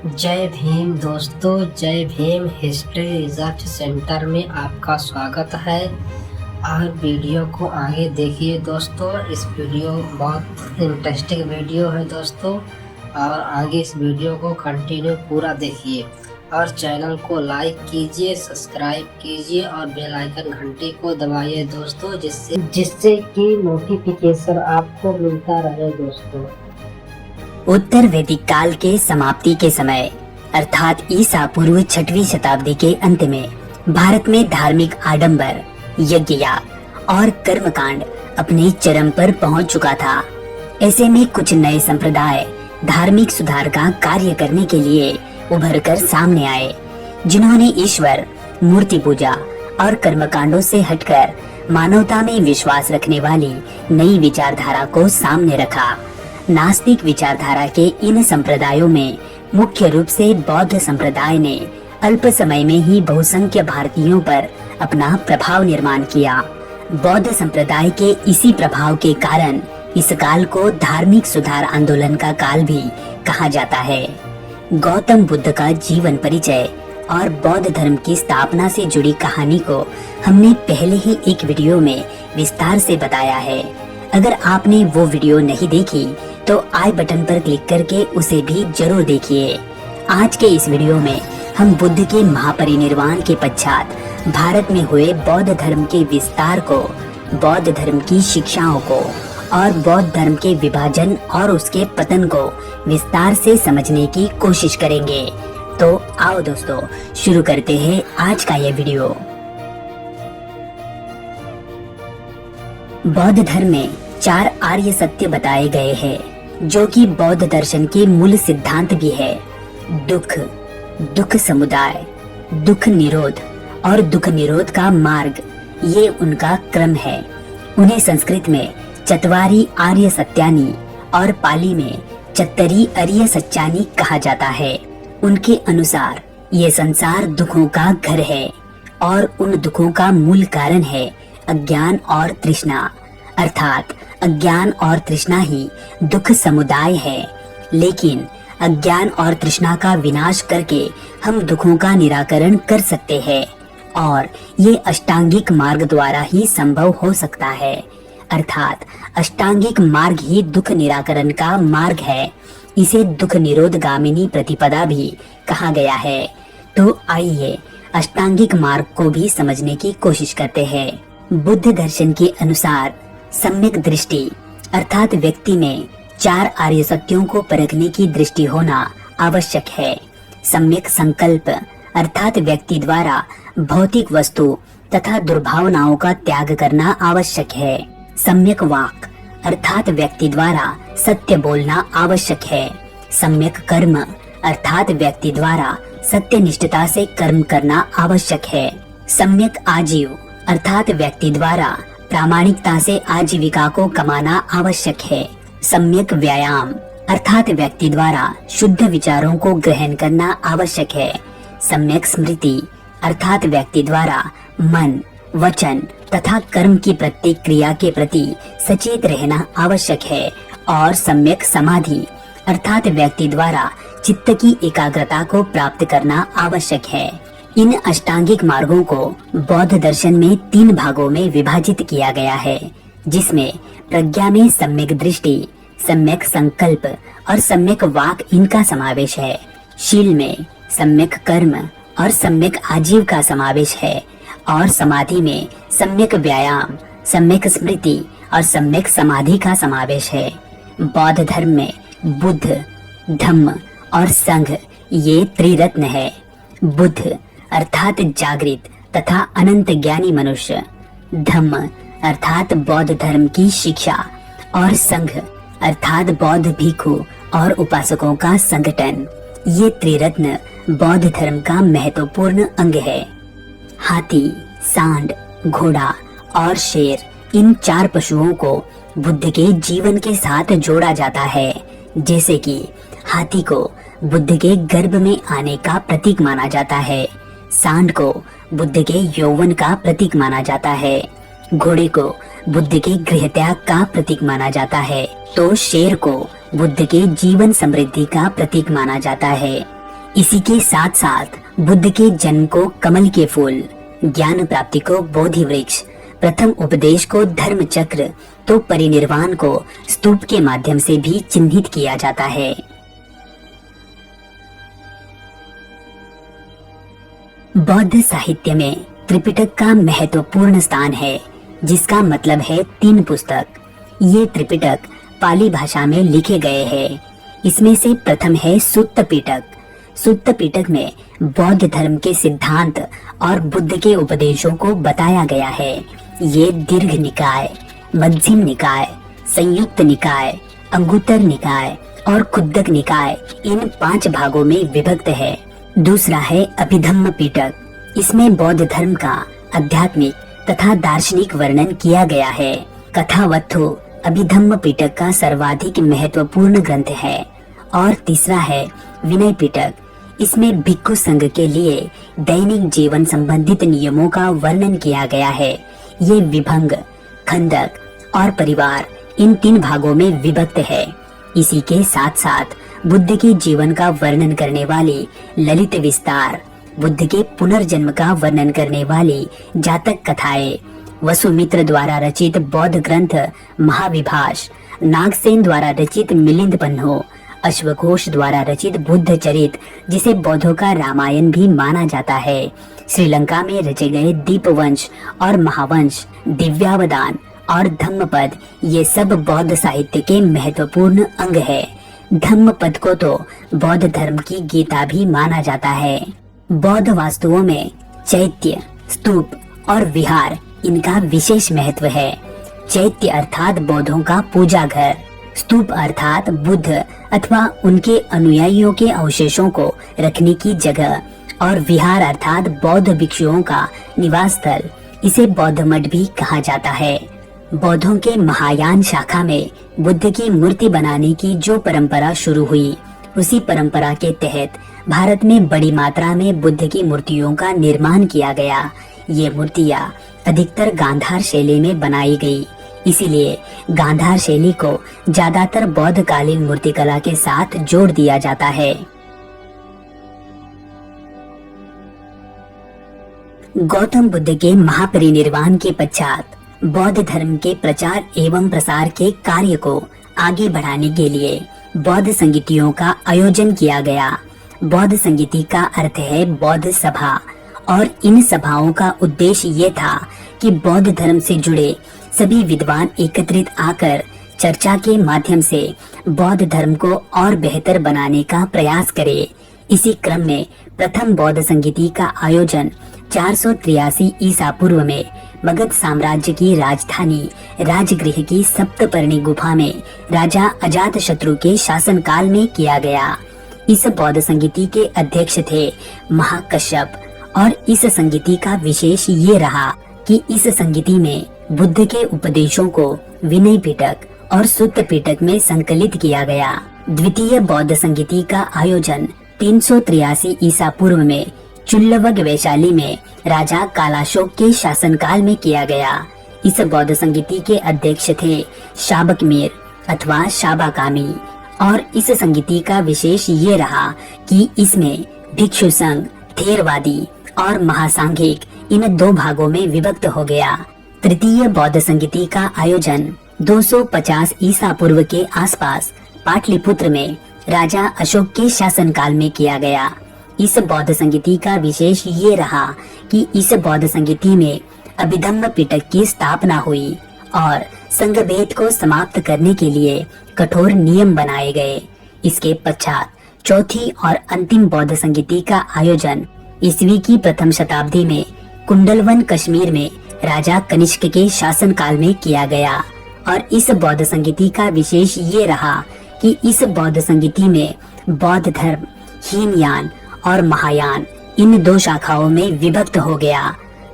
जय भीम दोस्तों, जय भीम। हिस्ट्री रिसर्च सेंटर में आपका स्वागत है। और वीडियो को आगे देखिए दोस्तों। इस वीडियो बहुत इंटरेस्टिंग वीडियो है दोस्तों, और आगे इस वीडियो को कंटिन्यू पूरा देखिए और चैनल को लाइक कीजिए, सब्सक्राइब कीजिए और बेल आइकन घंटी को दबाइए दोस्तों, जिससे कि नोटिफिकेशन आपको मिलता रहे दोस्तों। उत्तर वैदिक काल के समाप्ति के समय अर्थात ईसा पूर्व 6वीं शताब्दी के अंत में भारत में धार्मिक आडंबर, यज्ञ और कर्मकांड अपने चरम पर पहुंच चुका था। ऐसे में कुछ नए संप्रदाय धार्मिक सुधार का कार्य करने के लिए उभर कर सामने आए, जिन्होंने ईश्वर, मूर्ति पूजा और कर्मकांडों से हटकर मानवता में विश्वास रखने वाली नई विचारधारा को सामने रखा। नास्तिक विचारधारा के इन संप्रदायों में मुख्य रूप से बौद्ध संप्रदाय ने अल्प समय में ही बहुसंख्य भारतीयों पर अपना प्रभाव निर्माण किया। बौद्ध संप्रदाय के इसी प्रभाव के कारण इस काल को धार्मिक सुधार आंदोलन का काल भी कहा जाता है। गौतम बुद्ध का जीवन परिचय और बौद्ध धर्म की स्थापना से जुड़ी कहानी को हमने पहले ही एक वीडियो में विस्तार से बताया है। अगर आपने वो वीडियो नहीं देखी तो आई बटन पर क्लिक करके उसे भी जरूर देखिए। आज के इस वीडियो में हम बुद्ध के महापरिनिर्वाण के पश्चात भारत में हुए बौद्ध धर्म के विस्तार को, बौद्ध धर्म की शिक्षाओं को और बौद्ध धर्म के विभाजन और उसके पतन को विस्तार से समझने की कोशिश करेंगे। तो आओ दोस्तों, शुरू करते हैं आज का यह वीडियो। बौद्ध धर्म में 4 आर्य सत्य बताए गए हैं, जो कि बौद्ध दर्शन के मूल सिद्धांत भी है। दुख, दुख समुदाय, दुख निरोध और दुख निरोध का मार्ग, ये उनका क्रम है। उन्हें संस्कृत में चत्वारी आर्य सत्यानी और पाली में चत्तरी आर्य सत्यानी कहा जाता है। उनके अनुसार ये संसार दुखों का घर है और उन दुखों का मूल कारण है अज्ञान और तृष्णा, अर्थात अज्ञान और तृष्णा ही दुख समुदाय है। लेकिन अज्ञान और तृष्णा का विनाश करके हम दुखों का निराकरण कर सकते हैं, और ये अष्टांगिक मार्ग द्वारा ही संभव हो सकता है। अर्थात अष्टांगिक मार्ग ही दुख निराकरण का मार्ग है। इसे दुख निरोध गामिनी प्रतिपदा भी कहा गया है। तो आइए अष्टांगिक मार्ग को भी समझने की कोशिश करते हैं। बुद्ध दर्शन के अनुसार सम्यक दृष्टि अर्थात व्यक्ति में 4 आर्य सत्यों को परखने की दृष्टि होना आवश्यक है। सम्यक संकल्प अर्थात व्यक्ति द्वारा भौतिक वस्तु तथा दुर्भावनाओं का त्याग करना आवश्यक है। सम्यक वाक अर्थात व्यक्ति द्वारा सत्य बोलना आवश्यक है। सम्यक कर्म अर्थात व्यक्ति द्वारा सत्यनिष्ठता से कर्म करना आवश्यक है। सम्यक आजीव अर्थात व्यक्ति द्वारा प्रामाणिकता से आजीविका को कमाना आवश्यक है। सम्यक व्यायाम अर्थात व्यक्ति द्वारा शुद्ध विचारों को ग्रहण करना आवश्यक है। सम्यक स्मृति अर्थात व्यक्ति द्वारा मन, वचन तथा कर्म की प्रत्येक क्रिया के प्रति सचेत रहना आवश्यक है। और सम्यक समाधि अर्थात व्यक्ति द्वारा चित्त की एकाग्रता को प्राप्त करना आवश्यक है। इन अष्टांगिक मार्गों को बौद्ध दर्शन में 3 भागों में विभाजित किया गया है, जिसमें प्रज्ञा में सम्यक दृष्टि, सम्यक संकल्प और सम्यक वाक इनका समावेश है। शील में सम्यक कर्म और सम्यक आजीव का समावेश है, और समाधि में सम्यक व्यायाम, सम्यक स्मृति और सम्यक समाधि का समावेश है। बौद्ध धर्म में बुद्ध, धम्म और संघ ये त्रिरत्न है। बुद्ध अर्थात जागृत तथा अनंत ज्ञानी मनुष्य, धम्म अर्थात बौद्ध धर्म की शिक्षा और संघ अर्थात बौद्ध भिक्षु और उपासकों का संगठन। ये त्रिरत्न बौद्ध धर्म का महत्वपूर्ण अंग है। हाथी, सांड, घोड़ा और शेर, इन 4 पशुओं को बुद्ध के जीवन के साथ जोड़ा जाता है। जैसे कि हाथी को बुद्ध के गर्भ में आने का प्रतीक माना जाता है, सांड को बुद्ध के यौवन का प्रतीक माना जाता है, घोड़े को बुद्ध के गृह त्याग का प्रतीक माना जाता है, तो शेर को बुद्ध के जीवन समृद्धि का प्रतीक माना जाता है। इसी के साथ साथ बुद्ध के जन्म को कमल के फूल, ज्ञान प्राप्ति को बोधि वृक्ष, प्रथम उपदेश को धर्म चक्र तो परिनिर्वाण को स्तूप के माध्यम से भी चिन्हित किया जाता है। बौद्ध साहित्य में त्रिपिटक का महत्वपूर्ण स्थान है, जिसका मतलब है 3 पुस्तक। ये त्रिपिटक पाली भाषा में लिखे गए हैं। इसमें से प्रथम है सुत्त पिटक। सुत्त पिटक में बौद्ध धर्म के सिद्धांत और बुद्ध के उपदेशों को बताया गया है। ये दीर्घ निकाय, मध्यम निकाय, संयुक्त निकाय, अंगुत्तर निकाय और खुद्दक निकाय, इन 5 भागों में विभक्त है। दूसरा है अभिधम्म पिटक। इसमें बौद्ध धर्म का आध्यात्मिक तथा दार्शनिक वर्णन किया गया है। कथावत्थु अभिधम्म पिटक का सर्वाधिक महत्वपूर्ण ग्रंथ है। और तीसरा है विनय पिटक। इसमें भिक्षु संघ के लिए दैनिक जीवन संबंधित नियमों का वर्णन किया गया है। ये विभंग, खंडक और परिवार, इन 3 भागों में विभक्त है। इसी के साथ साथ बुद्ध के जीवन का वर्णन करने वाली ललित विस्तार, बुद्ध के पुनर्जन्म का वर्णन करने वाली जातक कथाएं, वसुमित्र द्वारा रचित बौद्ध ग्रंथ महाविभाष, नागसेन द्वारा रचित मिलिंद पन्हो, अश्वघोष द्वारा रचित बुद्ध चरित, जिसे बौद्धों का रामायण भी माना जाता है, श्रीलंका में रचे गए दीपवंश और महावंश, दिव्यावदान और धम्मपद, ये सब बौद्ध साहित्य के महत्वपूर्ण अंग है। धम्मपद को तो बौद्ध धर्म की गीता भी माना जाता है। बौद्ध वास्तुओं में चैत्य, स्तूप और विहार, इनका विशेष महत्व है। चैत्य अर्थात बौद्धों का पूजा घर, स्तूप अर्थात बुद्ध अथवा उनके अनुयायियों के अवशेषों को रखने की जगह, और विहार अर्थात बौद्ध भिक्षुओं का निवास स्थल। इसे बौद्ध मठ भी कहा जाता है। बौद्धों के महायान शाखा में बुद्ध की मूर्ति बनाने की जो परंपरा शुरू हुई, उसी परंपरा के तहत भारत में बड़ी मात्रा में बुद्ध की मूर्तियों का निर्माण किया गया। ये मूर्तियाँ अधिकतर गांधार शैली में बनाई गई, इसीलिए गांधार शैली को ज्यादातर बौद्ध कालीन मूर्तिकला के साथ जोड़ दिया जाता है। गौतम बुद्ध के महापरिनिर्वाण के पश्चात बौद्ध धर्म के प्रचार एवं प्रसार के कार्य को आगे बढ़ाने के लिए बौद्ध संगीतियों का आयोजन किया गया। बौद्ध संगीति का अर्थ है बौद्ध सभा, और इन सभाओं का उद्देश्य ये था कि बौद्ध धर्म से जुड़े सभी विद्वान एकत्रित आकर चर्चा के माध्यम से बौद्ध धर्म को और बेहतर बनाने का प्रयास करे। इसी क्रम में प्रथम बौद्ध संगीति का आयोजन 483 ईसा पूर्व में मगध साम्राज्य की राजधानी राजगृह की सप्तपर्णी गुफा में राजा अजातशत्रु के शासनकाल में किया गया। इस बौद्ध संगीति के अध्यक्ष थे महाकश्यप, और इस संगीति का विशेष ये रहा कि इस संगीति में बुद्ध के उपदेशों को विनय पिटक और सुत्त पिटक में संकलित किया गया। द्वितीय बौद्ध संगीति का आयोजन 383 ईसा पूर्व में चुल्लवग वैशाली में राजा कालाशोक के शासनकाल में किया गया। इस बौद्ध संगीति के अध्यक्ष थे शाबक मीर अथवा शाबाकामी, और इस संगीति का विशेष ये रहा कि इसमें भिक्षु संघ, थेरवादी और महासांघिक, इन 2 भागों में विभक्त हो गया। तृतीय बौद्ध संगीति का आयोजन 250 ईसा पूर्व के आसपास पाटलिपुत्र में राजा अशोक के शासनकाल में किया गया। इस बौद्ध संगीति का विशेष ये रहा कि इस बौद्ध संगीति में अभिधम्म पिटक की स्थापना हुई और संघ भेद को समाप्त करने के लिए कठोर नियम बनाए गए। इसके पश्चात चौथी और अंतिम बौद्ध संगीति का आयोजन ईस्वी की प्रथम शताब्दी में कुंडलवन कश्मीर में राजा कनिष्क के शासनकाल में किया गया। और इस बौद्ध संगीति का विशेष ये रहा कि इस बौद्ध संगीति में बौद्ध धर्म हीनयान और महायान, इन 2 शाखाओं में विभक्त हो गया।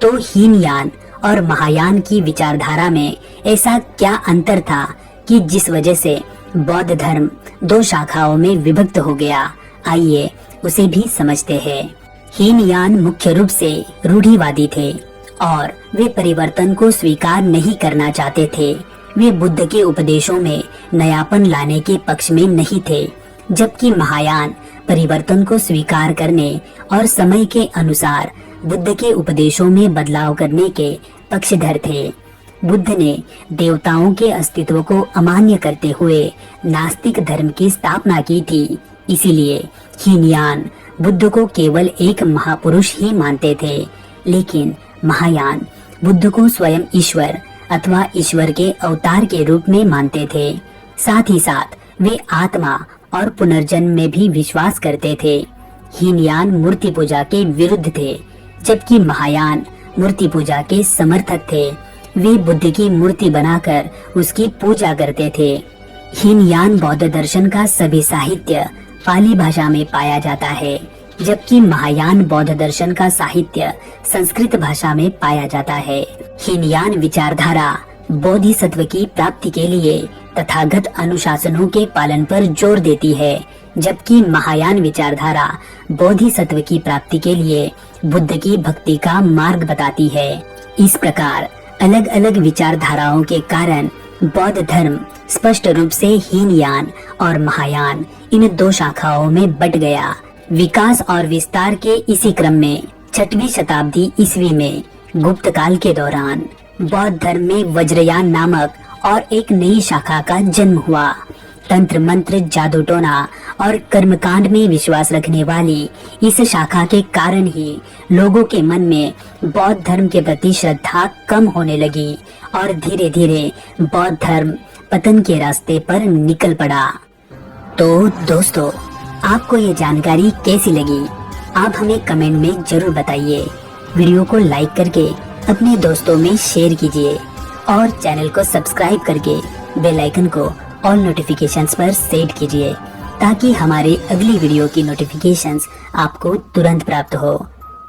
तो हीनयान और महायान की विचारधारा में ऐसा क्या अंतर था कि जिस वजह से बौद्ध धर्म 2 शाखाओं में विभक्त हो गया? आइए उसे भी समझते हैं। हीनयान मुख्य रूप से रूढ़िवादी थे और वे परिवर्तन को स्वीकार नहीं करना चाहते थे। वे बुद्ध के उपदेशों में नयापन लाने के पक्ष में नहीं थे, जबकि महायान परिवर्तन को स्वीकार करने और समय के अनुसार बुद्ध के उपदेशों में बदलाव करने के पक्षधर थे। बुद्ध ने देवताओं के अस्तित्व को अमान्य करते हुए नास्तिक धर्म की स्थापना की थी। इसीलिए हीनयान बुद्ध को केवल एक महापुरुष ही मानते थे, लेकिन महायान बुद्ध को स्वयं ईश्वर अथवा ईश्वर के अवतार के रूप में मानते थे। साथ ही साथ वे आत्मा और पुनर्जन्म में भी विश्वास करते थे। हीनयान मूर्ति पूजा के विरुद्ध थे, जबकि महायान मूर्ति पूजा के समर्थक थे। वे बुद्ध की मूर्ति बनाकर उसकी पूजा करते थे। हीनयान बौद्ध दर्शन का सभी साहित्य पाली भाषा में पाया जाता है, जबकि महायान बौद्ध दर्शन का साहित्य संस्कृत भाषा में पाया जाता है। हीनयान विचारधारा बोधिसत्व की प्राप्ति के लिए तथागत अनुशासनों के पालन पर जोर देती है, जबकि महायान विचारधारा बोधिसत्व की प्राप्ति के लिए बुद्ध की भक्ति का मार्ग बताती है। इस प्रकार अलग अलग विचारधाराओं के कारण बौद्ध धर्म स्पष्ट रूप से हीनयान और महायान इन दो शाखाओं में बट गया। विकास और विस्तार के इसी क्रम में 6वीं शताब्दी ईस्वी में गुप्त काल के दौरान बौद्ध धर्म में वज्रयान नामक और एक नई शाखा का जन्म हुआ। तंत्र मंत्र, जादू टोना और कर्मकांड में विश्वास रखने वाली इस शाखा के कारण ही लोगों के मन में बौद्ध धर्म के प्रति श्रद्धा कम होने लगी और धीरे धीरे बौद्ध धर्म पतन के रास्ते पर निकल पड़ा। तो दोस्तों, आपको ये जानकारी कैसी लगी? आप हमें कमेंट में जरूर बताइए। वीडियो को लाइक करके अपने दोस्तों में शेयर कीजिए और चैनल को सब्सक्राइब करके बेल आइकन को ऑल नोटिफिकेशंस पर सेट कीजिए, ताकि हमारे अगली वीडियो की नोटिफिकेशंस आपको तुरंत प्राप्त हो।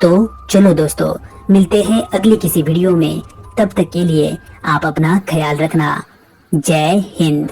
तो चलो दोस्तों, मिलते हैं अगली किसी वीडियो में। तब तक के लिए आप अपना ख्याल रखना। जय हिंद।